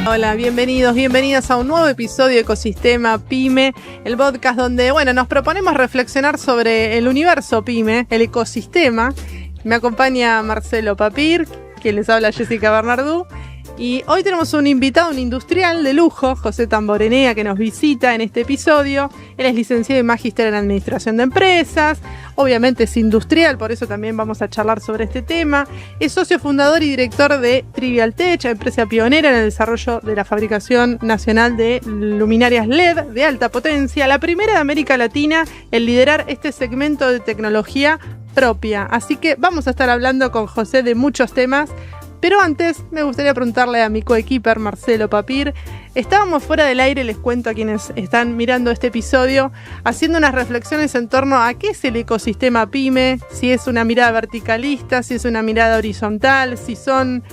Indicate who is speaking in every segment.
Speaker 1: Hola, bienvenidos, bienvenidas a un nuevo episodio de Ecosistema Pyme, el podcast donde, nos proponemos reflexionar sobre el universo Pyme, el ecosistema. Me acompaña Marcelo Papir, quien les habla Jessica Bernardú. Y hoy tenemos un invitado, un industrial de lujo, José Tamborenea, que nos visita en este episodio. Él es licenciado y magíster en Administración de Empresas, obviamente es industrial, por eso también vamos a charlar sobre este tema. Es socio fundador y director de Trivial Tech, empresa pionera en el desarrollo de la fabricación nacional de luminarias LED de alta potencia, la primera de América Latina en liderar este segmento de tecnología propia. Así que vamos a estar hablando con José de muchos temas. Pero antes me gustaría preguntarle a mi coequiper Marcelo Papir. Estábamos fuera del aire, les cuento a quienes están mirando este episodio, haciendo unas reflexiones en torno a qué es el ecosistema PYME, si es una mirada verticalista, si es una mirada horizontal, si son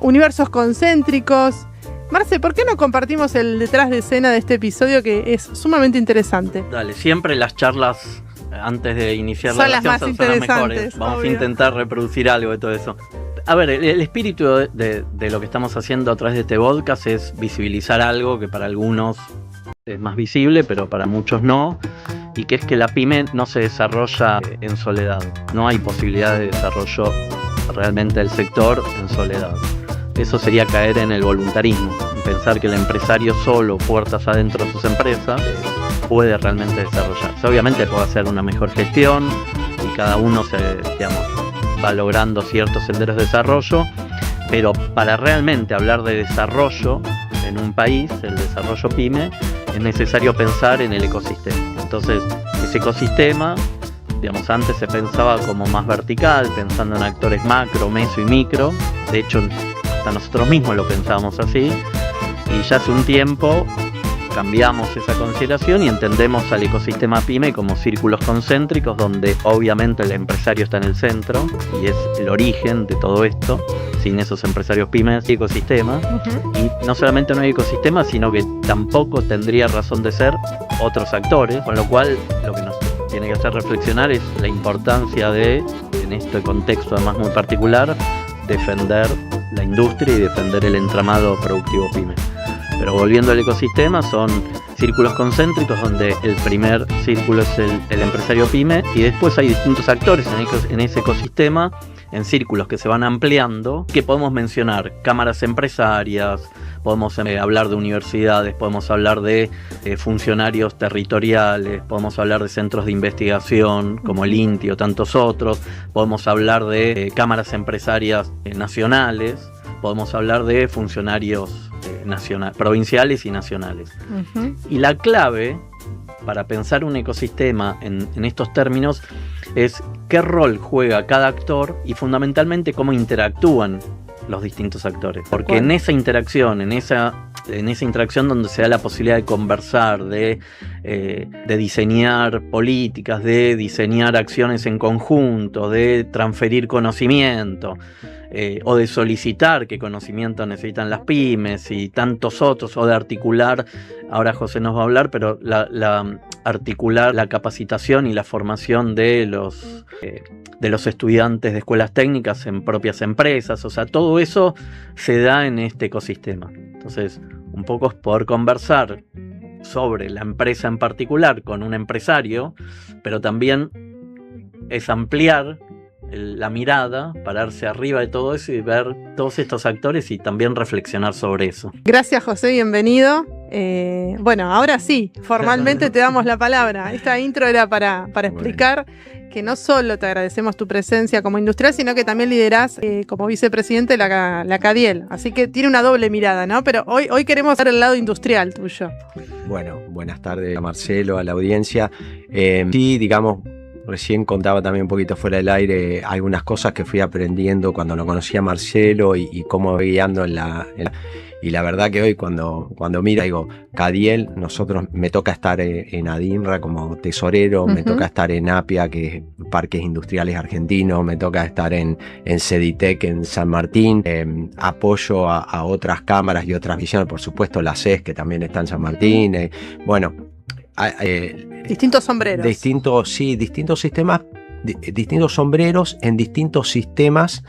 Speaker 1: universos concéntricos. Marce, ¿por qué no compartimos el detrás de escena de este episodio que es sumamente interesante?
Speaker 2: Dale, siempre las charlas antes de iniciar
Speaker 1: son
Speaker 2: la
Speaker 1: las más interesantes,
Speaker 2: son las mejores. Vamos a intentar reproducir algo de todo eso. A ver, el espíritu de lo que estamos haciendo a través de este podcast es visibilizar algo que para algunos es más visible, pero para muchos no, y que es que la pyme no se desarrolla en soledad. No hay posibilidad de desarrollo realmente del sector en soledad. Eso sería caer en el voluntarismo, en pensar que el empresario solo, puertas adentro de sus empresas, puede realmente desarrollarse. Obviamente puede hacer una mejor gestión y cada uno va logrando ciertos senderos de desarrollo, pero para realmente hablar de desarrollo en un país, el desarrollo pyme, es necesario pensar en el ecosistema. Entonces, ese ecosistema, antes se pensaba como más vertical, pensando en actores macro, meso y micro. De hecho, hasta nosotros mismos lo pensábamos así, y ya hace un tiempo cambiamos esa consideración y entendemos al ecosistema pyme como círculos concéntricos donde obviamente el empresario está en el centro y es el origen de todo esto. Sin esos empresarios pymes y ecosistema, y no solamente no hay ecosistema, sino que tampoco tendría razón de ser otros actores, con lo cual lo que nos tiene que hacer reflexionar es la importancia de, en este contexto además muy particular, defender la industria y defender el entramado productivo pyme. Pero volviendo al ecosistema, son círculos concéntricos donde el primer círculo es el empresario pyme, y después hay distintos actores en ese ecosistema, en círculos que se van ampliando, que podemos mencionar cámaras empresarias, podemos hablar de universidades, podemos hablar de funcionarios territoriales, podemos hablar de centros de investigación como el INTI o tantos otros, podemos hablar de cámaras empresarias nacionales, podemos hablar de funcionarios provinciales y nacionales. Y la clave para pensar un ecosistema en estos términos es qué rol juega cada actor y fundamentalmente cómo interactúan los distintos actores. Porque en esa interacción, en esa interacción donde se da la posibilidad de conversar, de diseñar políticas, de diseñar acciones en conjunto, de transferir conocimiento, o de solicitar qué conocimiento necesitan las pymes y tantos otros, o de articular, ahora José nos va a hablar, pero articular la capacitación y la formación de los estudiantes de escuelas técnicas en propias empresas. O sea, todo eso se da en este ecosistema. Entonces, un poco es poder conversar sobre la empresa en particular con un empresario, pero también es ampliar la mirada, pararse arriba de todo eso y ver todos estos actores y también reflexionar sobre eso.
Speaker 1: Gracias, José, bienvenido. Ahora sí, formalmente te damos la palabra. Esta intro era para explicar que no solo te agradecemos tu presencia como industrial, sino que también liderás como vicepresidente la CADIEL. Así que tiene una doble mirada, ¿no? Pero hoy queremos ver el lado industrial tuyo.
Speaker 3: Bueno, buenas tardes a Marcelo, a la audiencia. Recién contaba también un poquito fuera del aire algunas cosas que fui aprendiendo cuando lo conocí a Marcelo y cómo guiando y la verdad que hoy cuando miro, digo, CADIEL, me toca estar en ADINRA como tesorero, me toca estar en APIA, que es Parques Industriales Argentinos, me toca estar en CEDITEC en San Martín, apoyo a otras cámaras y otras visiones, por supuesto la CES, que también está en San Martín,
Speaker 1: distintos sombreros.
Speaker 3: Distintos sistemas, distintos sombreros en distintos sistemas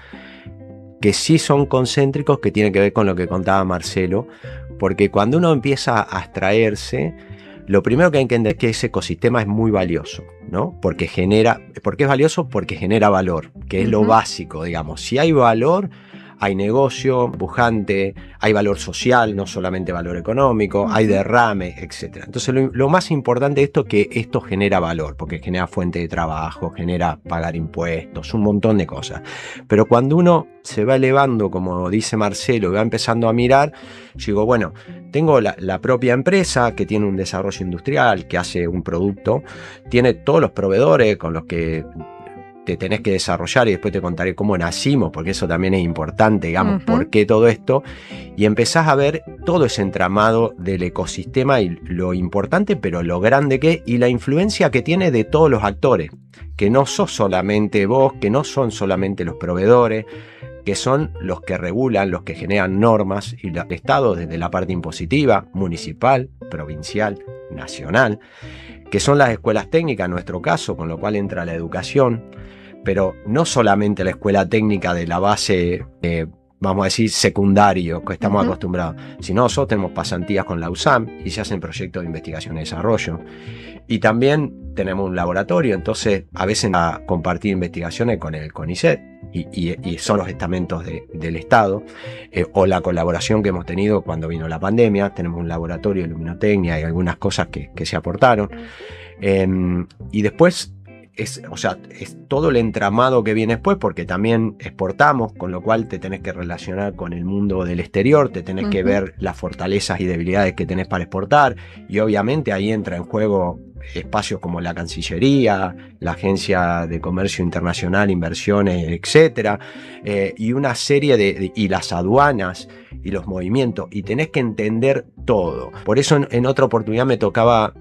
Speaker 3: que sí son concéntricos, que tienen que ver con lo que contaba Marcelo, porque cuando uno empieza a abstraerse, lo primero que hay que entender es que ese ecosistema es muy valioso, ¿no? ¿Por qué es valioso? Porque genera valor, que es lo básico, digamos. Si hay valor, hay negocio pujante, hay valor social, no solamente valor económico, hay derrame, etc. Entonces lo más importante de esto es que esto genera valor, porque genera fuente de trabajo, genera pagar impuestos, un montón de cosas. Pero cuando uno se va elevando, como dice Marcelo, y va empezando a mirar, yo digo, bueno, tengo la propia empresa que tiene un desarrollo industrial, que hace un producto, tiene todos los proveedores con los que te tenés que desarrollar, y después te contaré cómo nacimos, porque eso también es importante, digamos, por qué todo esto, y empezás a ver todo ese entramado del ecosistema y lo importante, pero lo grande que es, y la influencia que tiene de todos los actores, que no sos solamente vos, que no son solamente los proveedores, que son los que regulan, los que generan normas, y el Estado desde la parte impositiva, municipal, provincial, nacional, que son las escuelas técnicas en nuestro caso, con lo cual entra la educación, pero no solamente la escuela técnica de la base, vamos a decir, secundario, que estamos acostumbrados, sino nosotros tenemos pasantías con la USAM y se hacen proyectos de investigación y desarrollo. Y también tenemos un laboratorio, entonces a veces a compartir investigaciones con el CONICET, y son los estamentos del Estado, o la colaboración que hemos tenido cuando vino la pandemia. Tenemos un laboratorio de luminotecnia y algunas cosas que se aportaron. Y después es todo el entramado que viene después, porque también exportamos, con lo cual te tenés que relacionar con el mundo del exterior, te tenés que ver las fortalezas y debilidades que tenés para exportar, y obviamente ahí entra en juego espacios como la Cancillería, la Agencia de Comercio Internacional, Inversiones, etcétera, y una serie y las aduanas y los movimientos, y tenés que entender todo. Por eso en otra oportunidad me tocaba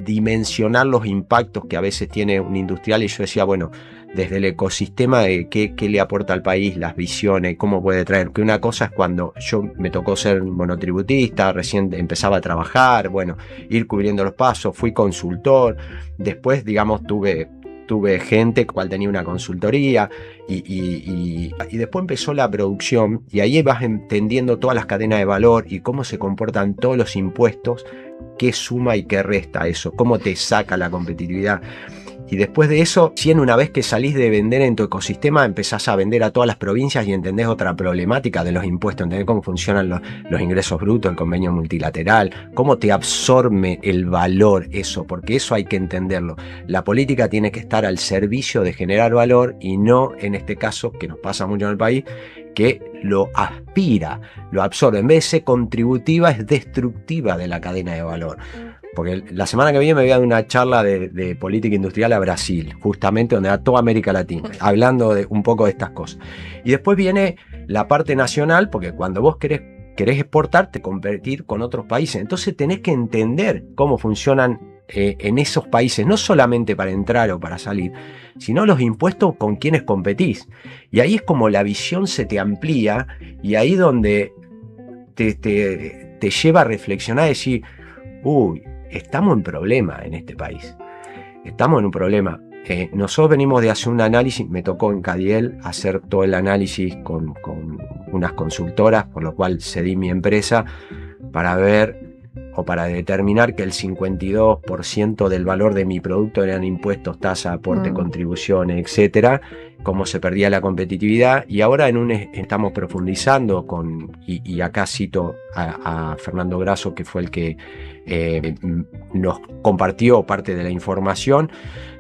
Speaker 3: dimensionar los impactos que a veces tiene un industrial, y yo decía, bueno, desde el ecosistema de qué le aporta al país, las visiones, cómo puede traer. Que una cosa es cuando me tocó ser monotributista, recién empezaba a trabajar, bueno, ir cubriendo los pasos, fui consultor, después, digamos, tuve gente cual tenía una consultoría, y después empezó la producción, y ahí vas entendiendo todas las cadenas de valor y cómo se comportan todos los impuestos, qué suma y qué resta eso, cómo te saca la competitividad. Y después de eso, si una vez que salís de vender en tu ecosistema, empezás a vender a todas las provincias y entendés otra problemática de los impuestos, entendés cómo funcionan los ingresos brutos, el convenio multilateral, cómo te absorbe el valor eso, porque eso hay que entenderlo. La política tiene que estar al servicio de generar valor, y no, en este caso, que nos pasa mucho en el país, que lo aspira, lo absorbe. En vez de ser contributiva, es destructiva de la cadena de valor. Porque la semana que viene me voy a dar una charla de política industrial a Brasil, justamente donde va toda América Latina, hablando un poco de estas cosas. Y después viene la parte nacional, porque cuando vos querés exportar, competir con otros países. Entonces tenés que entender cómo funcionan en esos países, no solamente para entrar o para salir, sino los impuestos con quienes competís. Y ahí es como la visión se te amplía, y ahí donde te lleva a reflexionar y decir, uy, estamos en problema en este país. Estamos en un problema. Nosotros venimos de hacer un análisis, me tocó en Cadiel hacer todo el análisis con unas consultoras, por lo cual cedí mi empresa para ver o para determinar que el 52% del valor de mi producto eran impuestos, tasa, aporte, contribuciones, etcétera, cómo se perdía la competitividad. Y ahora estamos profundizando y acá cito a Fernando Grasso, que fue el que nos compartió parte de la información.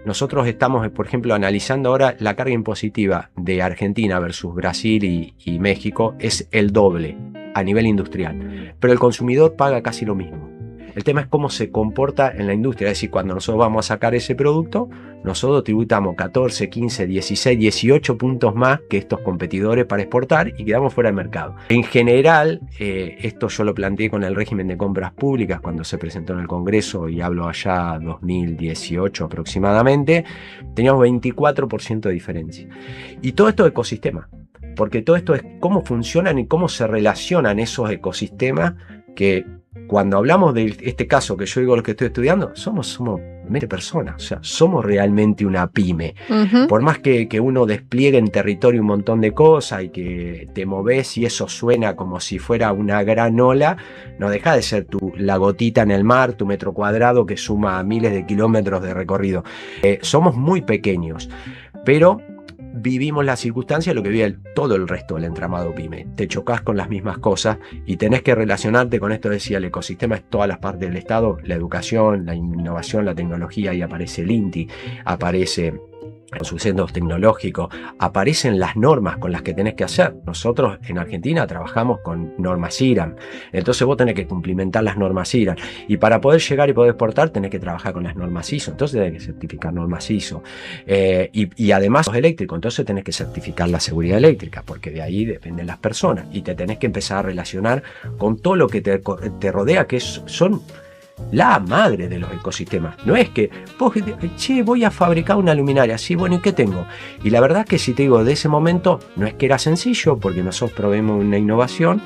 Speaker 3: Nosotros estamos, por ejemplo, analizando ahora la carga impositiva de Argentina versus Brasil y México, es el doble a nivel industrial, pero el consumidor paga casi lo mismo. El tema es cómo se comporta en la industria, es decir, cuando nosotros vamos a sacar ese producto, nosotros tributamos 14, 15, 16, 18 puntos más que estos competidores para exportar, y quedamos fuera del mercado. En general, esto yo lo planteé con el régimen de compras públicas cuando se presentó en el Congreso, y hablo allá 2018 aproximadamente, teníamos 24% de diferencia. Y todo esto es ecosistema, porque todo esto es cómo funcionan y cómo se relacionan esos ecosistemas, que cuando hablamos de este caso que yo digo lo que estoy estudiando, somos personas, o sea, somos realmente una pyme.
Speaker 1: Ujú.
Speaker 3: Por más que uno despliegue en territorio un montón de cosas y que te moves y eso suena como si fuera una gran ola, no deja de ser la gotita en el mar, tu metro cuadrado que suma miles de kilómetros de recorrido. Somos muy pequeños, pero vivimos la circunstancia de lo que vive todo el resto del entramado pyme. Te chocas con las mismas cosas y tenés que relacionarte con esto. Decía, el ecosistema es todas las partes del Estado, la educación, la innovación, la tecnología, y aparece el INTI, aparece con sus centros tecnológicos, aparecen las normas con las que tenés que hacer. Nosotros en Argentina trabajamos con normas IRAM, entonces vos tenés que cumplimentar las normas IRAM, y para poder llegar y poder exportar tenés que trabajar con las normas ISO, entonces tenés que certificar normas ISO, y además sos eléctrico, entonces tenés que certificar la seguridad eléctrica, porque de ahí dependen las personas, y te tenés que empezar a relacionar con todo lo que te rodea, que son la madre de los ecosistemas. No es que vos, che, voy a fabricar una luminaria, sí, bueno, ¿y qué tengo? Y la verdad que si te digo, de ese momento no es que era sencillo, porque nosotros probemos una innovación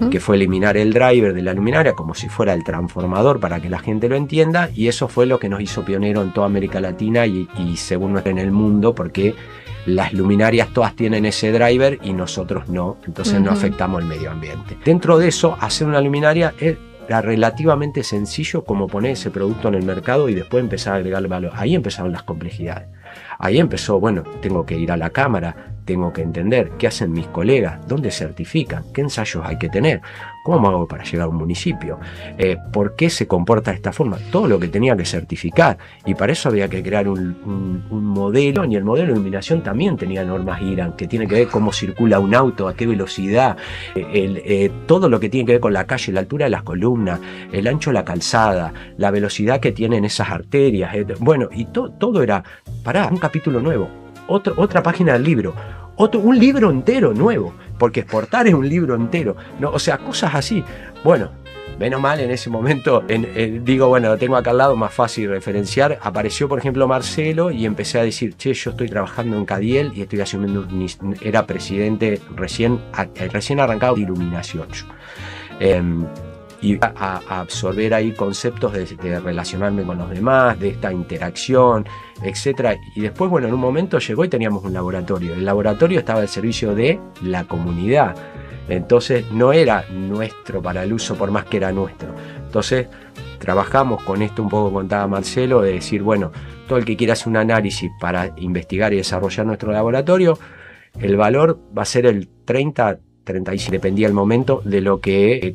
Speaker 3: que fue eliminar el driver de la luminaria como si fuera el transformador, para que la gente lo entienda, y eso fue lo que nos hizo pionero en toda América Latina y según en el mundo, porque las luminarias todas tienen ese driver y nosotros no, entonces no afectamos el medio ambiente. Dentro de eso, hacer una luminaria era relativamente sencillo, como poner ese producto en el mercado y después empezar a agregarle valor. Ahí empezaron las complejidades. Ahí empezó, bueno, tengo que ir a la cámara, tengo que entender qué hacen mis colegas, dónde certifican, qué ensayos hay que tener, cómo hago para llegar a un municipio, por qué se comporta de esta forma, todo lo que tenía que certificar, y para eso había que crear un modelo, y el modelo de iluminación también tenía normas IRAM, que tiene que ver cómo circula un auto, a qué velocidad, todo lo que tiene que ver con la calle, la altura de las columnas, el ancho de la calzada, la velocidad que tienen esas arterias, bueno, y todo era, un capítulo nuevo, otra página del libro, un libro entero nuevo, porque exportar es un libro entero, ¿no? O sea, cosas así. Bueno, menos mal en ese momento, digo, bueno, lo tengo acá al lado, más fácil referenciar. Apareció, por ejemplo, Marcelo, y empecé a decir, che, yo estoy trabajando en Cadiel y estoy asumiendo, era presidente recién arrancado de iluminación. Y a absorber ahí conceptos de relacionarme con los demás, de esta interacción, etcétera. Y después, bueno, en un momento llegó y teníamos un laboratorio. El laboratorio estaba al servicio de la comunidad. Entonces no era nuestro para el uso, por más que era nuestro. Entonces trabajamos con esto, un poco contaba Marcelo, de decir, bueno, todo el que quiera hacer un análisis para investigar y desarrollar nuestro laboratorio, el valor va a ser el 35, dependía el momento de lo que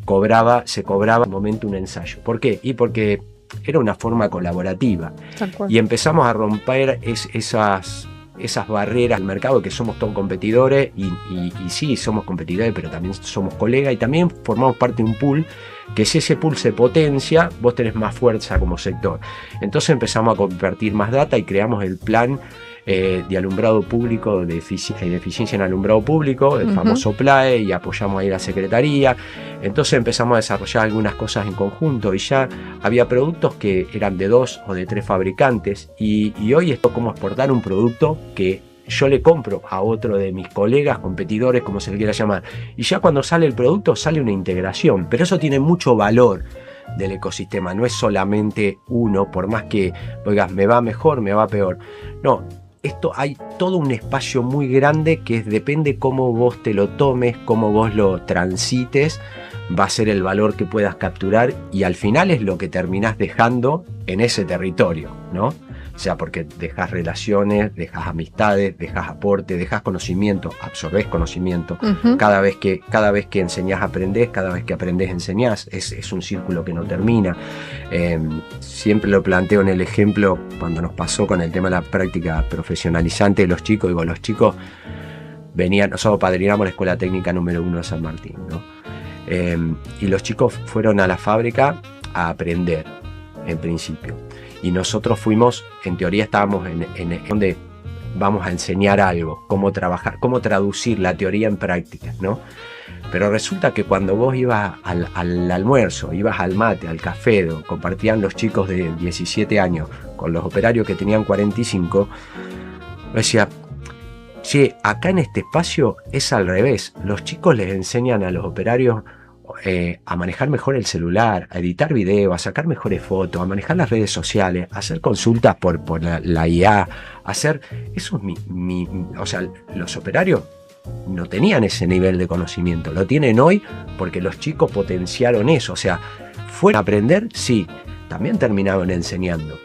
Speaker 3: se cobraba en el momento un ensayo. ¿Por qué? Y porque era una forma colaborativa. Y empezamos a romper esas barreras del mercado, que somos todos competidores, y sí, somos competidores, pero también somos colegas, y también formamos parte de un pool, que si ese pool se potencia, vos tenés más fuerza como sector. Entonces empezamos a compartir más data y creamos el plan de alumbrado público, de eficiencia en alumbrado público, el famoso PLAE, y apoyamos ahí la Secretaría. Entonces empezamos a desarrollar algunas cosas en conjunto, y ya había productos que eran de 2 o de 3 fabricantes, y hoy esto como exportar un producto que yo le compro a otro de mis colegas, competidores, como se le quiera llamar, y ya cuando sale el producto sale una integración, pero eso tiene mucho valor del ecosistema, no es solamente uno, por más que oigas, me va mejor, me va peor, no. Esto hay todo un espacio muy grande que depende cómo vos te lo tomes, cómo vos lo transites, va a ser el valor que puedas capturar, y al final es lo que terminás dejando en ese territorio, ¿no? O sea, porque dejas relaciones, dejas amistades, dejas aporte, dejas conocimiento, absorbés conocimiento. Cada vez que enseñás, aprendés, cada vez que aprendés, enseñás. Es un círculo que no termina. Siempre lo planteo en el ejemplo cuando nos pasó con el tema de la práctica profesionalizante de los chicos. Digo, los chicos venían, nosotros padrinamos la Escuela Técnica número 1 de San Martín, ¿no? Y los chicos fueron a la fábrica a aprender, en principio. Y nosotros fuimos, en teoría estábamos en donde vamos a enseñar algo, cómo trabajar, cómo traducir la teoría en práctica, ¿no? Pero resulta que cuando vos ibas al almuerzo, ibas al mate, al café, compartían los chicos de 17 años con los operarios que tenían 45, decía, che, acá en este espacio es al revés, los chicos les enseñan a los operarios a manejar mejor el celular, a editar video, a sacar mejores fotos, a manejar las redes sociales, a hacer consultas por la IA, a hacer... Eso es o sea, los operarios no tenían ese nivel de conocimiento, lo tienen hoy porque los chicos potenciaron eso, o sea, fueron a aprender, sí, también terminaron enseñando,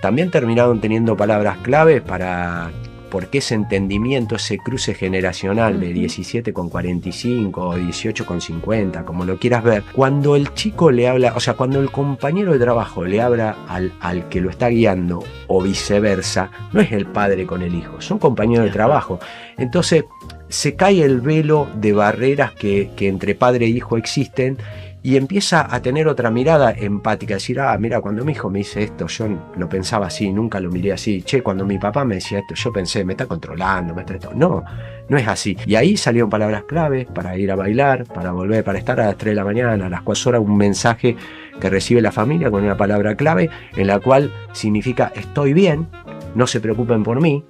Speaker 3: también terminaron teniendo palabras claves porque ese entendimiento, ese cruce generacional de 17 con 45 o 18 con 50, como lo quieras ver, cuando el chico le habla, o sea, cuando el compañero de trabajo le habla al que lo está guiando o viceversa, no es el padre con el hijo, son compañeros de trabajo. Entonces se cae el velo de barreras que entre padre e hijo existen y empieza a tener otra mirada empática, decir, mira, cuando mi hijo me dice esto, yo lo pensaba así, nunca lo miré así. Che, cuando mi papá me decía esto, yo pensé, me está controlando, me está esto. No es así. Y ahí salieron palabras claves para ir a bailar, para volver, para estar a las 3 de la mañana, a las 4 horas, un mensaje que recibe la familia con una palabra clave, en la cual significa estoy bien, no se preocupen por mí.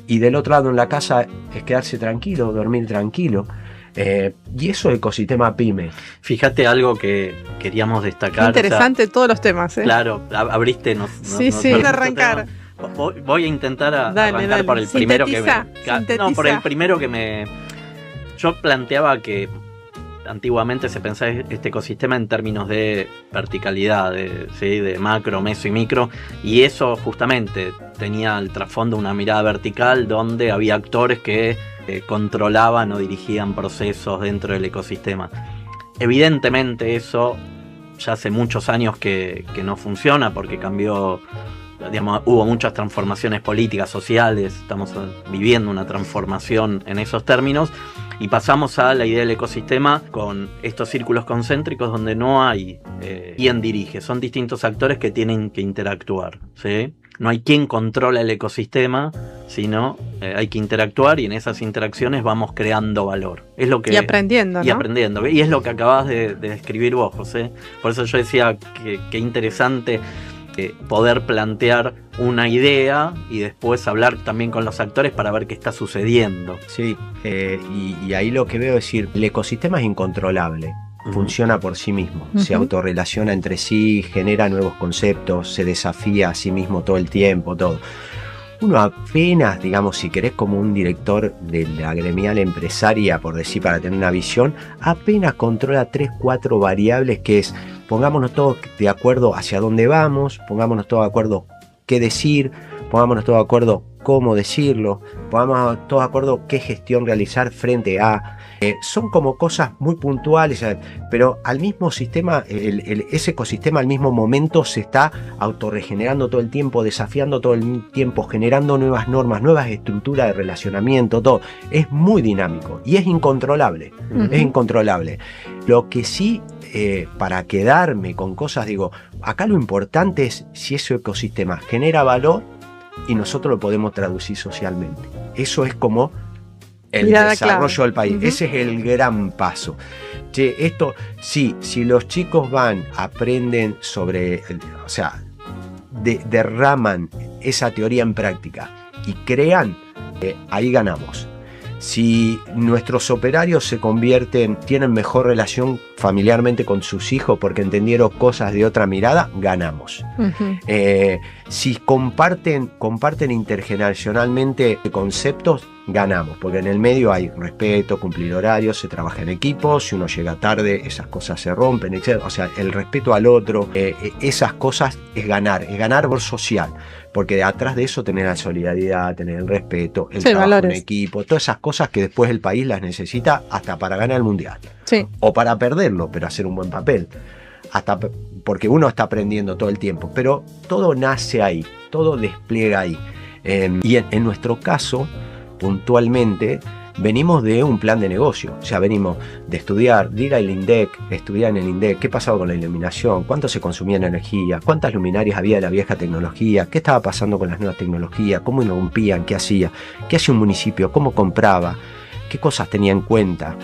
Speaker 3: Y del otro lado en la casa es quedarse tranquilo, dormir tranquilo. Y eso es ecosistema PYME.
Speaker 2: Fíjate algo que queríamos destacar.
Speaker 1: Interesante, o sea, todos los temas.
Speaker 2: Claro, abriste.
Speaker 1: Sí,
Speaker 2: arrancar. Voy a intentar arrancar por el primero que me... Yo planteaba que antiguamente se pensaba este ecosistema en términos de verticalidad, de macro, meso y micro, y eso justamente tenía al trasfondo una mirada vertical donde había actores que controlaban o dirigían procesos dentro del ecosistema. Evidentemente eso ya hace muchos años que no funciona porque cambió, digamos, hubo muchas transformaciones políticas, sociales, estamos viviendo una transformación en esos términos y pasamos a la idea del ecosistema con estos círculos concéntricos donde no hay quien dirige, son distintos actores que tienen que interactuar, ¿sí? No hay quien controla el ecosistema, sino hay que interactuar y en esas interacciones vamos creando valor. Es lo que,
Speaker 1: y aprendiendo, ¿no?
Speaker 2: Y aprendiendo. Y es lo que acabas de describir vos, José. Por eso yo decía que interesante poder plantear una idea y después hablar también con los actores para ver qué está sucediendo.
Speaker 3: Sí, y ahí lo que veo es decir, el ecosistema es incontrolable. Funciona por sí mismo, se autorrelaciona entre sí, genera nuevos conceptos, se desafía a sí mismo todo el tiempo, todo. Uno apenas, digamos, si querés como un director de la gremial empresaria, por decir, para tener una visión, apenas controla 3-4 variables que es, pongámonos todos de acuerdo hacia dónde vamos, pongámonos todos de acuerdo qué decir, pongámonos todos de acuerdo cómo decirlo, pongámonos todos de acuerdo qué gestión realizar frente a... son como cosas muy puntuales, pero al mismo sistema, ese ecosistema al mismo momento se está autorregenerando todo el tiempo, desafiando todo el tiempo, generando nuevas normas, nuevas estructuras de relacionamiento, todo. Es muy dinámico y es incontrolable, es incontrolable. Lo que sí, para quedarme con cosas, digo, acá lo importante es si ese ecosistema genera valor y nosotros lo podemos traducir socialmente. Eso es como el desarrollo del país. Ese es el gran paso. Che, esto, sí, si los chicos aprenden sobre, o sea, derraman esa teoría en práctica y crean, ahí ganamos. Si nuestros operarios tienen mejor relación familiarmente con sus hijos porque entendieron cosas de otra mirada, ganamos. Si comparten intergeneracionalmente conceptos, ganamos, porque en el medio hay respeto, cumplir horarios, se trabaja en equipo, si uno llega tarde, esas cosas se rompen, etc. O sea, el respeto al otro, esas cosas es ganar por social, porque atrás de eso tener la solidaridad, tener el respeto, el trabajo valores en equipo, todas esas cosas que después el país las necesita hasta para ganar el mundial.
Speaker 1: Sí.
Speaker 3: O para perderlo, pero hacer un buen papel. Hasta porque uno está aprendiendo todo el tiempo, pero todo nace ahí, todo despliega ahí. Y en nuestro caso, puntualmente, venimos de un plan de negocio, o sea, venimos de estudiar, de ir al INDEC, estudiar en el INDEC, qué pasaba con la iluminación, cuánto se consumía en energía, cuántas luminarias había de la vieja tecnología, qué estaba pasando con las nuevas tecnologías, cómo irrumpían, qué hacía un municipio, cómo compraba, qué cosas tenía en cuenta.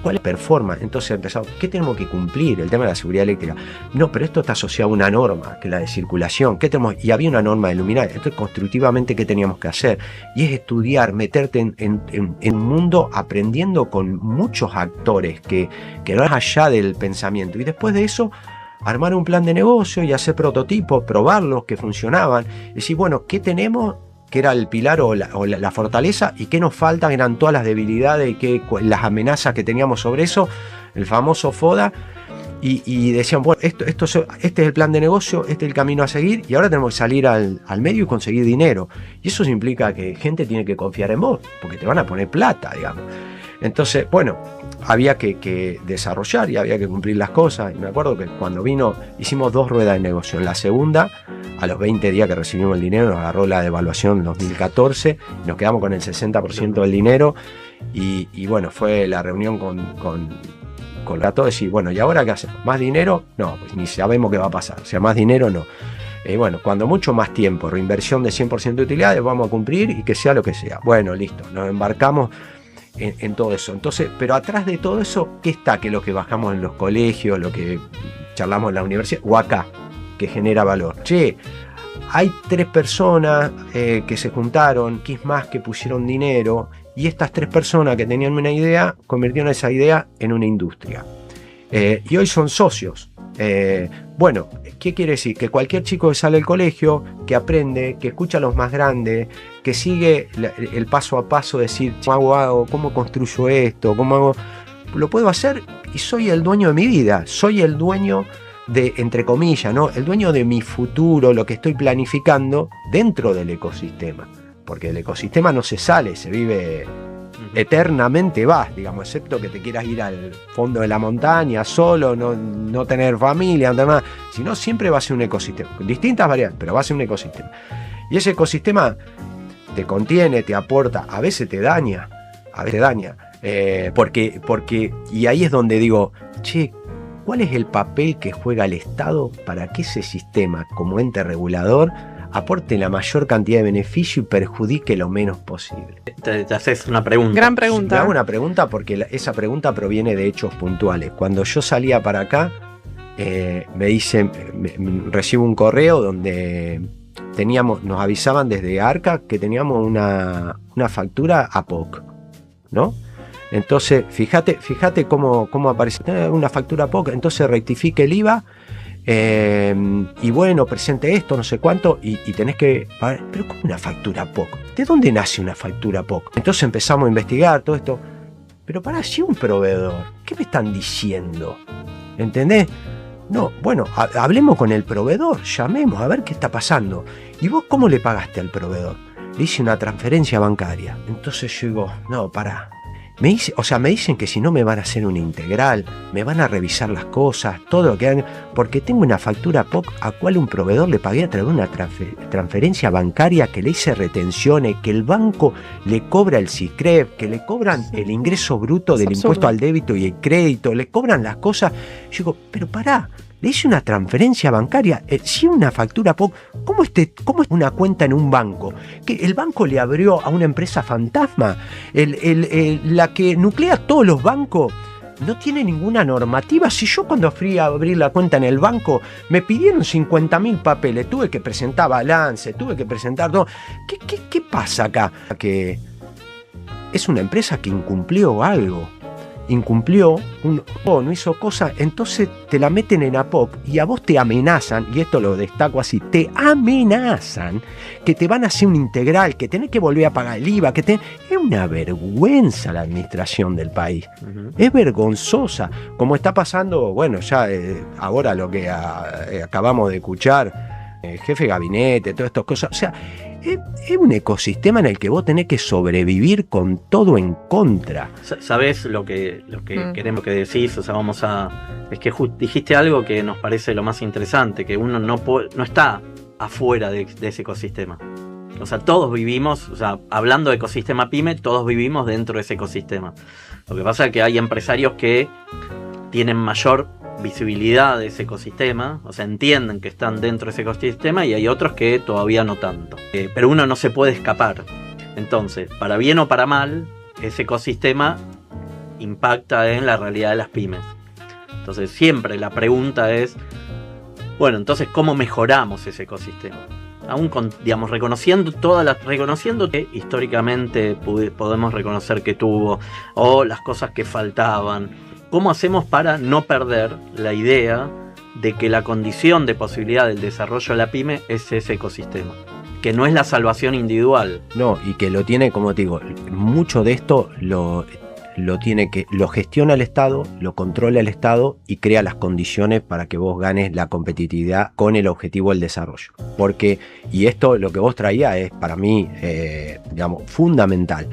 Speaker 3: ¿Cuál es performance? Entonces empezamos, ¿qué tenemos que cumplir? El tema de la seguridad eléctrica. No, pero esto está asociado a una norma, que es la de circulación. ¿Qué tenemos? Y había una norma de luminaria. Entonces, constructivamente, ¿qué teníamos que hacer? Y es estudiar, meterte en un mundo aprendiendo con muchos actores que no es allá del pensamiento. Y después de eso, armar un plan de negocio y hacer prototipos, probarlos, que funcionaban. Y decir, bueno, ¿qué tenemos? Que era el pilar o la fortaleza, y qué nos faltan, eran todas las debilidades y las amenazas que teníamos sobre eso, el famoso FODA, y decían, bueno, este es el plan de negocio, este es el camino a seguir, y ahora tenemos que salir al medio y conseguir dinero. Y eso implica que gente tiene que confiar en vos, porque te van a poner plata, digamos. Entonces, bueno, había que desarrollar y había que cumplir las cosas. Y me acuerdo que cuando vino, hicimos 2 ruedas de negocio. En la segunda, a los 20 días que recibimos el dinero, nos agarró la devaluación en 2014, nos quedamos con el 60% del dinero. Y bueno, fue la reunión con Gato, decir, bueno, ¿y ahora qué hacemos? ¿Más dinero? No, pues ni sabemos qué va a pasar. O sea, más dinero no. Bueno, cuando mucho más tiempo, reinversión de 100% de utilidades, vamos a cumplir y que sea lo que sea. Bueno, listo, nos embarcamos en todo eso. Entonces, pero atrás de todo eso, ¿qué está? Que lo que bajamos en los colegios, lo que charlamos en la universidad, o acá, que genera valor. Che, hay 3 personas que se juntaron, que es más, que pusieron dinero, y estas 3 personas que tenían una idea, convirtieron esa idea en una industria. Y hoy son socios. Bueno, ¿qué quiere decir? Que cualquier chico que sale del colegio, que aprende, que escucha a los más grandes, que sigue el paso a paso, decir, ¿cómo hago? ¿Cómo construyo esto? ¿Cómo hago? Lo puedo hacer y soy el dueño de mi vida, soy el dueño de, entre comillas, ¿no? El dueño de mi futuro, lo que estoy planificando dentro del ecosistema. Porque el ecosistema no se sale, se vive eternamente, vas, digamos, excepto que te quieras ir al fondo de la montaña solo, no tener familia, no tener nada. Si no, siempre va a ser un ecosistema, con distintas variantes, pero va a ser un ecosistema. Y ese ecosistema te contiene, te aporta, a veces te daña, porque y ahí es donde digo, che, ¿cuál es el papel que juega el Estado para que ese sistema, como ente regulador, aporte la mayor cantidad de beneficio y perjudique lo menos posible?
Speaker 2: Te haces una pregunta.
Speaker 1: Gran pregunta.
Speaker 3: Me hago una pregunta porque esa pregunta proviene de hechos puntuales. Cuando yo salía para acá, me dicen, recibo un correo donde nos avisaban desde Arca que teníamos una factura APOC, ¿no? Entonces, fíjate cómo aparece una factura APOC, entonces rectifique el IVA. Y bueno, presente esto, no sé cuánto, y tenés que pagar. Pero ¿cómo una factura POC? ¿De dónde nace una factura POC? Entonces empezamos a investigar todo esto. Pero para si un proveedor, ¿qué me están diciendo? ¿Entendés? No, bueno, hablemos con el proveedor, llamemos a ver qué está pasando. ¿Y vos cómo le pagaste al proveedor? Le hice una transferencia bancaria. Entonces yo digo, no, pará. Me dicen que si no me van a hacer una integral, me van a revisar las cosas, todo lo que hagan, porque tengo una factura POC a cual un proveedor le pagué a través de una transferencia bancaria, que le hice retenciones, que el banco le cobra el SICREP, que le cobran el ingreso bruto del impuesto al débito y el crédito, le cobran las cosas. Yo digo, pero pará, le hice una transferencia bancaria, si una factura POC, ¿cómo es una cuenta en un banco? ¿Que el banco le abrió a una empresa fantasma? La que nuclea todos los bancos no tiene ninguna normativa. Si yo cuando fui a abrir la cuenta en el banco me pidieron 50.000 papeles, tuve que presentar balance, tuve que presentar todo. ¿Qué pasa acá? Que es una empresa que incumplió algo. No hizo cosas, entonces te la meten en APOC y a vos te amenazan, y esto lo destaco así, te amenazan que te van a hacer un integral, que tenés que volver a pagar el IVA, es una vergüenza la administración del país, es vergonzosa, como está pasando, bueno, ya ahora lo que acabamos de escuchar, jefe de gabinete, todas estas cosas, o sea, es un ecosistema en el que vos tenés que sobrevivir con todo en contra.
Speaker 2: ¿Sabés lo que queremos que decís? O sea, es que dijiste algo que nos parece lo más interesante, que uno no está afuera de ese ecosistema. O sea, todos vivimos, o sea, hablando de ecosistema PYME, todos vivimos dentro de ese ecosistema. Lo que pasa es que hay empresarios que tienen mayor visibilidad de ese ecosistema, o sea, entienden que están dentro de ese ecosistema, y hay otros que todavía no tanto. Pero uno no se puede escapar. Entonces, para bien o para mal, ese ecosistema impacta en la realidad de las pymes. Entonces siempre la pregunta es, bueno, entonces ¿cómo mejoramos ese ecosistema? Aún digamos, reconociendo que históricamente podemos reconocer que tuvo, o las cosas que faltaban. ¿Cómo hacemos para no perder la idea de que la condición de posibilidad del desarrollo de la pyme es ese ecosistema? Que no es la salvación individual.
Speaker 3: No, y que lo tiene, como te digo, mucho de esto lo gestiona el Estado, lo controla el Estado y crea las condiciones para que vos ganes la competitividad con el objetivo del desarrollo. Porque, y esto lo que vos traías es para mí, digamos, fundamental.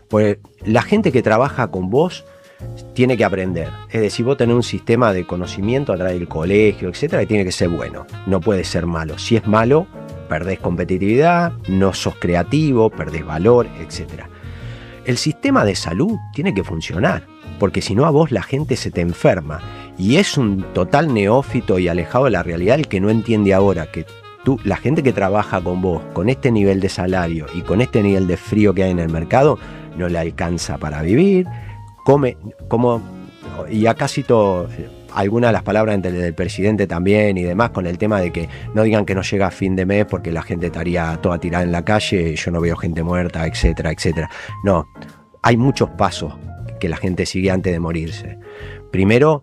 Speaker 3: Pues la gente que trabaja con vos tiene que aprender. Es decir, vos tenés un sistema de conocimiento a través del colegio, etcétera, y tiene que ser bueno. No puede ser malo. Si es malo, perdés competitividad, no sos creativo, perdés valor, etcétera. El sistema de salud tiene que funcionar, porque si no a vos la gente se te enferma. Y es un total neófito y alejado de la realidad el que no entiende ahora que la gente que trabaja con vos, con este nivel de salario y con este nivel de frío que hay en el mercado, no le alcanza para vivir, come como, y acá cito algunas de las palabras del presidente también y demás, con el tema de que no digan que no llega a fin de mes porque la gente estaría toda tirada en la calle, yo no veo gente muerta, etcétera, etcétera. No, hay muchos pasos que la gente sigue antes de morirse. Primero,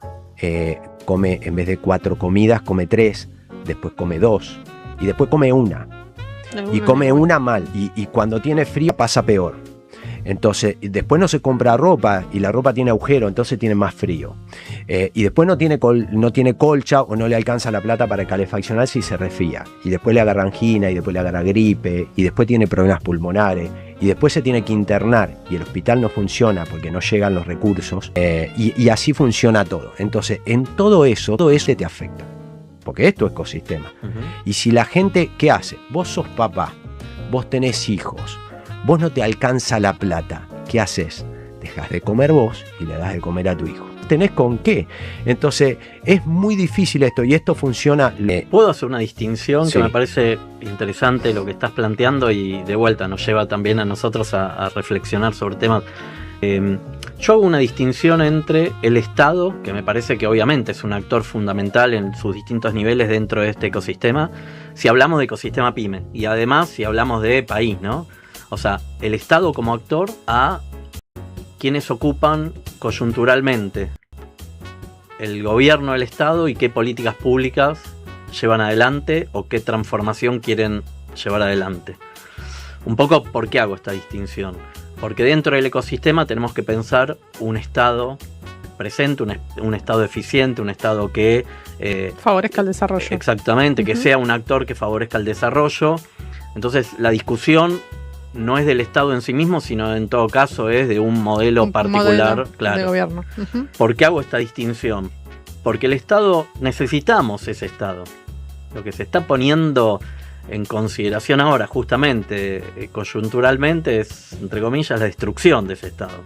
Speaker 3: come, en vez de 4 comidas, come 3, después come 2 y después come una. Y come una mal, y cuando tiene frío pasa peor. Entonces, después no se compra ropa y la ropa tiene agujero, entonces tiene más frío. Y después no tiene colcha o no le alcanza la plata para calefaccionarse y se resfría. Y después le agarra angina y después le agarra gripe y después tiene problemas pulmonares y después se tiene que internar y el hospital no funciona porque no llegan los recursos. Y así funciona todo. Entonces, en todo eso te afecta. Porque esto es ecosistema. Y si la gente, ¿qué hace? Vos sos papá, vos tenés hijos, vos no te alcanza la plata, ¿qué haces? Dejas de comer vos y le das de comer a tu hijo. ¿Tenés con qué? Entonces es muy difícil esto y esto funciona.
Speaker 2: ¿Puedo hacer una distinción?
Speaker 3: Sí.
Speaker 2: Que me parece interesante lo que estás planteando y de vuelta nos lleva también a nosotros a reflexionar sobre temas. Yo hago una distinción entre el Estado, que me parece que obviamente es un actor fundamental en sus distintos niveles dentro de este ecosistema, si hablamos de ecosistema pyme, y además si hablamos de país, ¿no? O sea, el Estado como actor a quienes ocupan coyunturalmente el gobierno del Estado y qué políticas públicas llevan adelante o qué transformación quieren llevar adelante. Un poco, ¿por qué hago esta distinción? Porque dentro del ecosistema tenemos que pensar un Estado presente, un Estado eficiente, un Estado que
Speaker 1: favorezca el desarrollo.
Speaker 2: Exactamente, que sea un actor que favorezca el desarrollo. Entonces la discusión no es del Estado en sí mismo, sino en todo caso es de un modelo particular,
Speaker 1: modelo
Speaker 2: claro,
Speaker 1: de gobierno.
Speaker 2: ¿Por qué hago esta distinción? Porque el Estado, necesitamos ese Estado. Lo que se está poniendo en consideración ahora, justamente, coyunturalmente, es, entre comillas, la destrucción de ese Estado.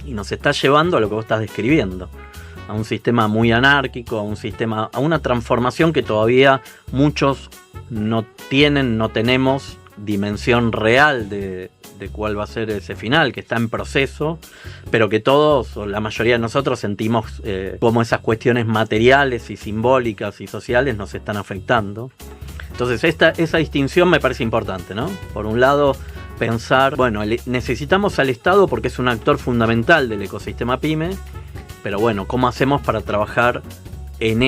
Speaker 2: Y nos está llevando a lo que vos estás describiendo, a un sistema muy anárquico, a una transformación que todavía muchos no tenemos dimensión real de cuál va a ser ese final, que está en proceso, pero que todos, o la mayoría de nosotros, sentimos cómo esas cuestiones materiales y simbólicas y sociales nos están afectando. Entonces esa distinción me parece importante, ¿no? Por un lado, pensar, bueno, necesitamos al Estado porque es un actor fundamental del ecosistema pyme, pero bueno, ¿cómo hacemos para trabajar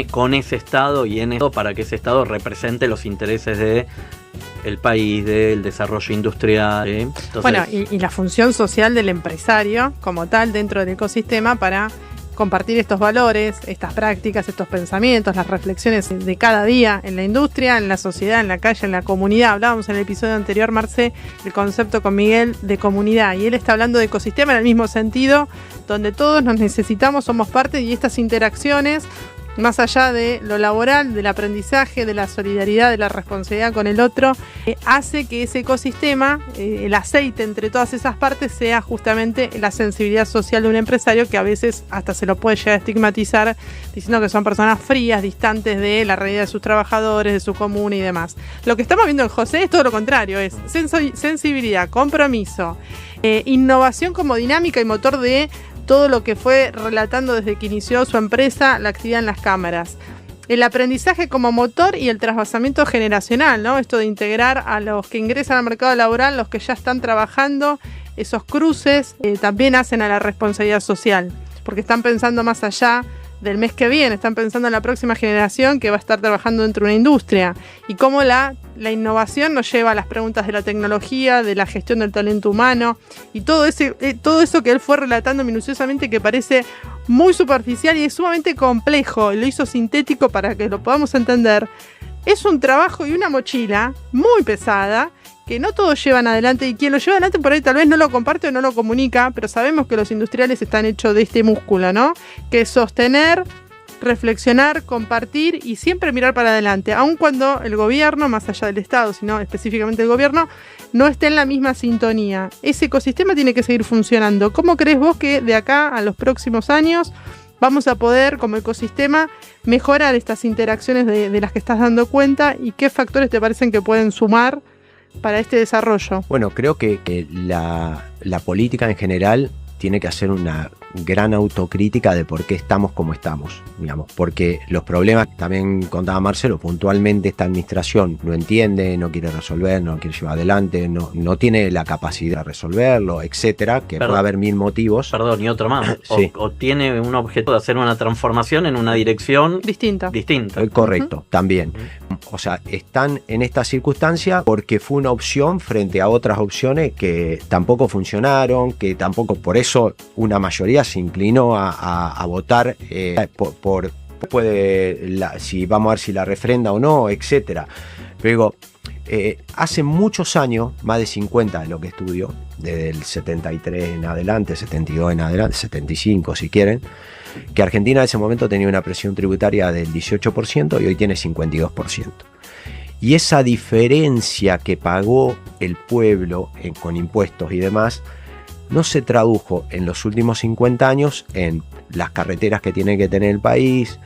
Speaker 2: con ese Estado y en eso para que ese Estado represente los intereses del país, del desarrollo industrial? Entonces,
Speaker 1: bueno, y la función social del empresario como tal dentro del ecosistema para compartir estos valores, estas prácticas, estos pensamientos, las reflexiones de cada día en la industria, en la sociedad, en la calle, en la comunidad. Hablábamos en el episodio anterior, Marce, el concepto con Miguel de comunidad, y él está hablando de ecosistema en el mismo sentido, donde todos nos necesitamos, somos parte, y estas interacciones, más allá de lo laboral, del aprendizaje, de la solidaridad, de la responsabilidad con el otro, hace que ese ecosistema, el aceite entre todas esas partes, sea justamente la sensibilidad social de un empresario, que a veces hasta se lo puede llegar a estigmatizar diciendo que son personas frías, distantes de la realidad de sus trabajadores, de su comuna y demás. Lo que estamos viendo en José es todo lo contrario, es sensibilidad, compromiso, innovación como dinámica y motor de todo lo que fue relatando desde que inició su empresa, la actividad en las cámaras. El aprendizaje como motor y el trasvasamiento generacional, ¿no? Esto de integrar a los que ingresan al mercado laboral, los que ya están trabajando, esos cruces también hacen a la responsabilidad social, porque están pensando más allá del mes que viene, están pensando en la próxima generación que va a estar trabajando dentro de una industria y cómo la innovación nos lleva a las preguntas de la tecnología, de la gestión del talento humano y todo eso que él fue relatando minuciosamente, que parece muy superficial y es sumamente complejo, lo hizo sintético para que lo podamos entender. Es un trabajo y una mochila muy pesada que no todos llevan adelante, y quien lo lleva adelante por ahí tal vez no lo comparte o no lo comunica, pero sabemos que los industriales están hechos de este músculo, ¿no? Que es sostener, reflexionar, compartir y siempre mirar para adelante, aun cuando el gobierno, más allá del Estado, sino específicamente el gobierno, no esté en la misma sintonía. Ese ecosistema tiene que seguir funcionando. ¿Cómo crees vos que de acá a los próximos años vamos a poder, como ecosistema, mejorar estas interacciones de las que estás dando cuenta, y qué factores te parecen que pueden sumar para este desarrollo?
Speaker 3: Bueno, creo que la política en general tiene que hacer una gran autocrítica de por qué estamos como estamos, digamos, porque los problemas, también contaba Marcelo, puntualmente esta administración no entiende, no quiere resolver, no quiere llevar adelante, no tiene la capacidad de resolverlo, etcétera, que puede haber mil motivos.
Speaker 2: Perdón, y otro más.
Speaker 3: Sí.
Speaker 2: O tiene un objeto de hacer una transformación en una dirección distinta.
Speaker 3: Correcto, también. O sea, están en esta circunstancia porque fue una opción frente a otras opciones que tampoco funcionaron, que tampoco, por eso una mayoría se inclinó a votar si vamos a ver si la refrenda o no, etcétera. Pero digo, hace muchos años, más de 50 de lo que estudio, desde el 73 en adelante, 72 en adelante, 75 si quieren, que Argentina en ese momento tenía una presión tributaria del 18% y hoy tiene 52%. Y esa diferencia que pagó el pueblo con impuestos y demás, no se tradujo en los últimos 50 años en las carreteras que tiene que tener el país,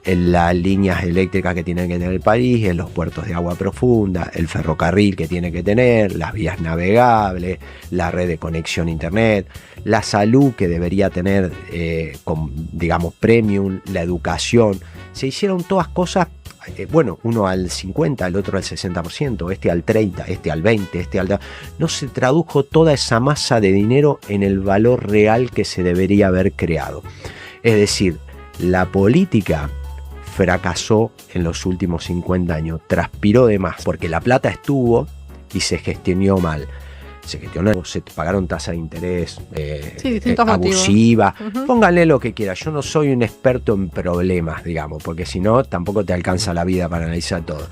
Speaker 3: en las líneas eléctricas que tiene que tener el país, en los puertos de agua profunda, el ferrocarril que tiene que tener, las vías navegables, la red de conexión a internet, la salud que debería tener, digamos, premium, la educación. Se hicieron todas cosas, uno al 50, el otro al 60%, este al 30, este al 20, este al... No se tradujo toda esa masa de dinero en el valor real que se debería haber creado. Es decir, la política fracasó en los últimos 50 años, transpiró de más, porque la plata estuvo y se gestionó mal. Se pagaron tasas de interés abusiva, pónganle lo que quiera. Yo no soy un experto en problemas, digamos, porque si no, tampoco te alcanza la vida para analizar todo.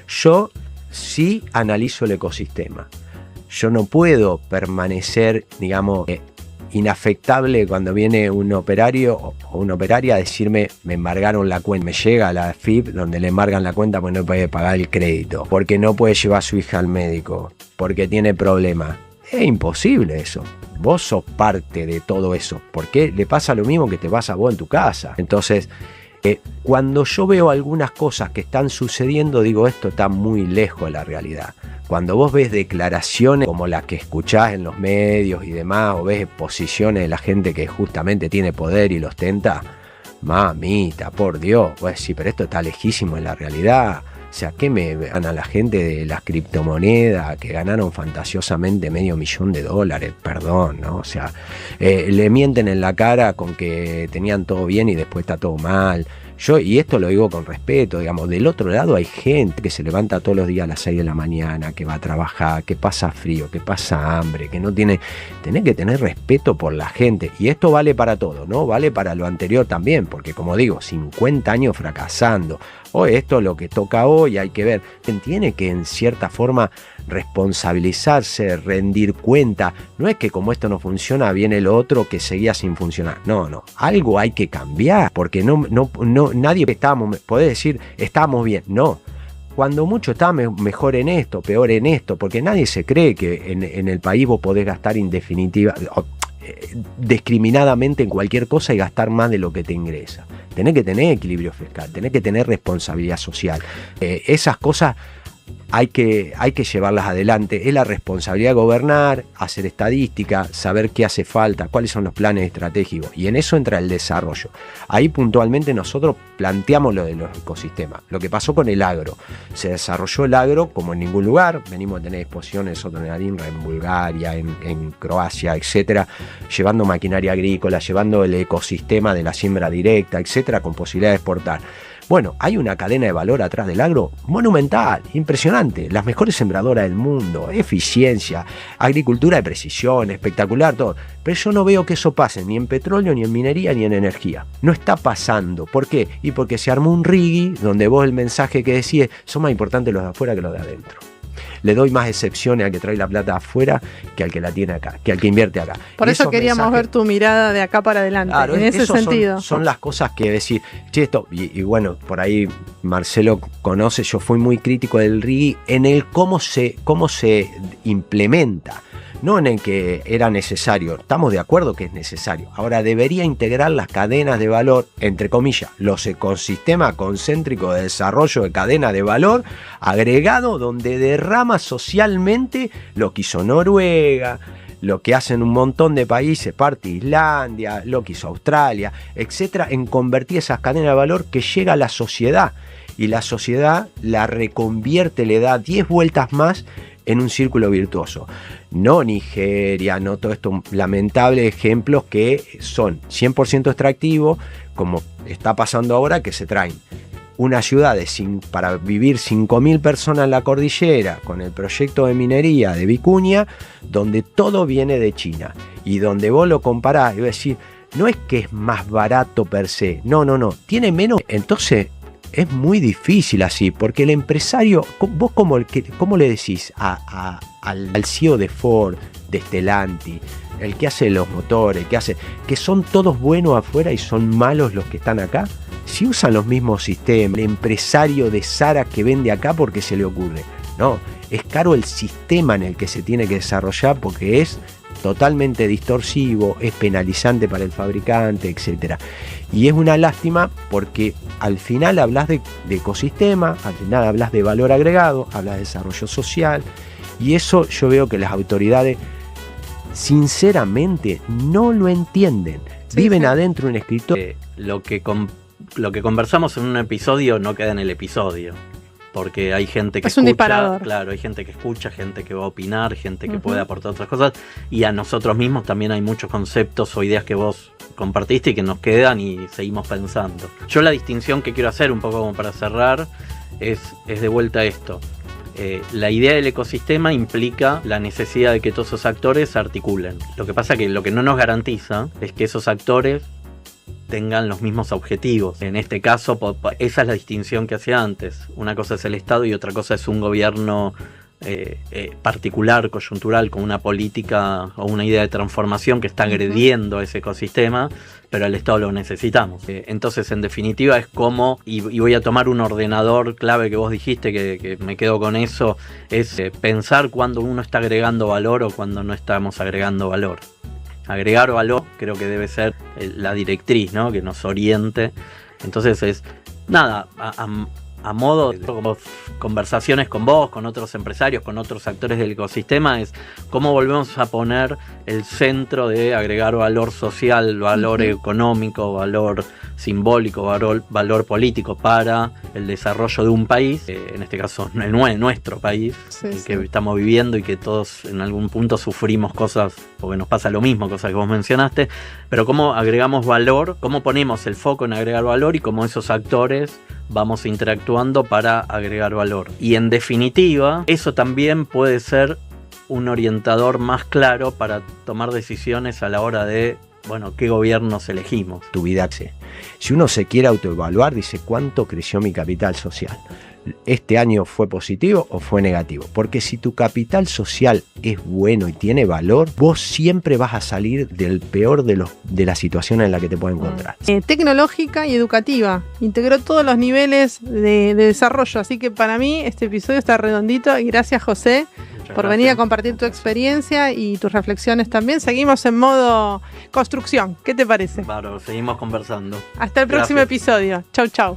Speaker 3: Yo sí analizo el ecosistema. Yo no puedo permanecer, digamos, inafectable cuando viene un operario o una operaria a decirme me embargaron la cuenta, me llega a la FIP donde le embargan la cuenta porque no puede pagar el crédito, porque no puede llevar a su hija al médico, porque tiene problemas. Es imposible eso. Vos sos parte de todo eso, porque le pasa lo mismo que te pasa a vos en tu casa. Entonces, cuando yo veo algunas cosas que están sucediendo, digo, esto está muy lejos de la realidad. Cuando vos ves declaraciones como las que escuchás en los medios y demás, o ves posiciones de la gente que justamente tiene poder y lo ostenta, mamita, por Dios, vos decís, pero esto está lejísimo de la realidad. O sea, ¿qué me gana la gente de las criptomonedas que ganaron fantasiosamente $500,000? Perdón, ¿no? O sea, le mienten en la cara con que tenían todo bien y después está todo mal. Y esto lo digo con respeto, digamos, del otro lado hay gente que se levanta todos los días a las 6 de la mañana, que va a trabajar, que pasa frío, que pasa hambre, que no tiene... Tenés que tener respeto por la gente. Y esto vale para todo, ¿no? Vale para lo anterior también, porque como digo, 50 años fracasando. Hoy esto es lo que toca hoy, hay que ver. Tiene que en cierta forma responsabilizarse, rendir cuenta. No es que como esto no funciona, viene lo otro que seguía sin funcionar. No. Algo hay que cambiar, porque nadie estábamos, podés decir, estábamos bien. No. Cuando mucho está mejor en esto, peor en esto, porque nadie se cree que en el país vos podés gastar discriminadamente en cualquier cosa y gastar más de lo que te ingresa. Tenés que tener equilibrio fiscal, tenés que tener responsabilidad social. Esas cosas hay que llevarlas adelante. Es la responsabilidad de gobernar, hacer estadística, saber qué hace falta, cuáles son los planes estratégicos. Y en eso entra el desarrollo. Ahí puntualmente nosotros planteamos lo de los ecosistemas. Lo que pasó con el agro. Se desarrolló el agro como en ningún lugar. Venimos a tener exposiciones en INRA, en Bulgaria, en Croacia, etcétera, llevando maquinaria agrícola, llevando el ecosistema de la siembra directa, etcétera, con posibilidad de exportar. Bueno, hay una cadena de valor atrás del agro monumental, impresionante, las mejores sembradoras del mundo, eficiencia, agricultura de precisión, espectacular, todo. Pero yo no veo que eso pase ni en petróleo, ni en minería, ni en energía. No está pasando. ¿Por qué? Y porque se armó un rigui donde vos el mensaje que decís son más importantes los de afuera que los de adentro. Le doy más excepciones al que trae la plata afuera que al que la tiene acá, que al que invierte acá.
Speaker 1: Por eso queríamos ver tu mirada de acá para adelante, claro, en ese sentido.
Speaker 3: Son las cosas que decir, che, esto, y bueno, por ahí Marcelo conoce, yo fui muy crítico del RIGI en el cómo se implementa. No en el que era necesario, estamos de acuerdo que es necesario. Ahora debería integrar las cadenas de valor, entre comillas, los ecosistemas concéntricos de desarrollo de cadena de valor agregado, donde derrama socialmente lo que hizo Noruega, lo que hacen un montón de países, parte Islandia, lo que hizo Australia, etcétera, en convertir esas cadenas de valor que llega a la sociedad. Y la sociedad la reconvierte, le da 10 vueltas más en un círculo virtuoso. No Nigeria, no todo esto, lamentables ejemplos que son 100% extractivos, como está pasando ahora, que se traen una ciudad para vivir 5.000 personas en la cordillera, con el proyecto de minería de Vicuña, donde todo viene de China, y donde vos lo comparás, y vas a decir, no es que es más barato per se, no, tiene menos, entonces es muy difícil así, porque el empresario, vos ¿cómo le decís al CEO de Ford, de Stellantis, el que hace los motores, que son todos buenos afuera y son malos los que están acá? Si usan los mismos sistemas, el empresario de Zara que vende acá porque se le ocurre. No, es caro el sistema en el que se tiene que desarrollar porque es totalmente distorsivo, es penalizante para el fabricante, etcétera. Y es una lástima porque al final hablas de ecosistema, al final hablas de valor agregado, hablas de desarrollo social, y eso yo veo que las autoridades sinceramente no lo entienden. Viven adentro un escritorio.
Speaker 2: Lo que conversamos en un episodio no queda en el episodio. Porque hay gente que escucha, claro, hay gente que escucha, gente que va a opinar, gente que puede aportar otras cosas, y a nosotros mismos también hay muchos conceptos o ideas que vos compartiste y que nos quedan y seguimos pensando. Yo la distinción que quiero hacer, un poco como para cerrar, es de vuelta a esto. La idea del ecosistema implica la necesidad de que todos esos actores se articulen. Lo que pasa que lo que no nos garantiza es que esos actores tengan los mismos objetivos. En este caso, esa es la distinción que hacía antes. Una cosa es el Estado y otra cosa es un gobierno particular, coyuntural, con una política o una idea de transformación que está agrediendo ese ecosistema, pero al Estado lo necesitamos. Entonces, en definitiva, es como, y voy a tomar un ordenador clave que vos dijiste, que me quedo con eso, es pensar cuando uno está agregando valor o cuando no estamos agregando valor. Agregar valor creo que debe ser la directriz, ¿no? Que nos oriente. Entonces es nada, a modo de como conversaciones con vos, con otros empresarios, con otros actores del ecosistema, es cómo volvemos a poner el centro de agregar valor social, valor económico, valor simbólico, valor político para el desarrollo de un país, en este caso nuestro país, que estamos viviendo y que todos en algún punto sufrimos cosas, porque nos pasa lo mismo, cosas que vos mencionaste, pero cómo agregamos valor, cómo ponemos el foco en agregar valor y cómo esos actores vamos interactuando para agregar valor. Y en definitiva, eso también puede ser un orientador más claro para tomar decisiones a la hora de, bueno, qué gobiernos elegimos.
Speaker 3: Tu vida, si uno se quiere autoevaluar, dice cuánto creció mi capital social. ¿Este año fue positivo o fue negativo? Porque si tu capital social es bueno y tiene valor, vos siempre vas a salir del peor de la situación en la que te puedes encontrar.
Speaker 1: Tecnológica y educativa. Integró todos los niveles de desarrollo. Así que para mí este episodio está redondito. Y gracias, José, por venir a compartir tu experiencia y tus reflexiones también. Seguimos en modo construcción. ¿Qué te parece?
Speaker 2: Claro, seguimos conversando.
Speaker 1: Hasta el próximo episodio. Chau, chau.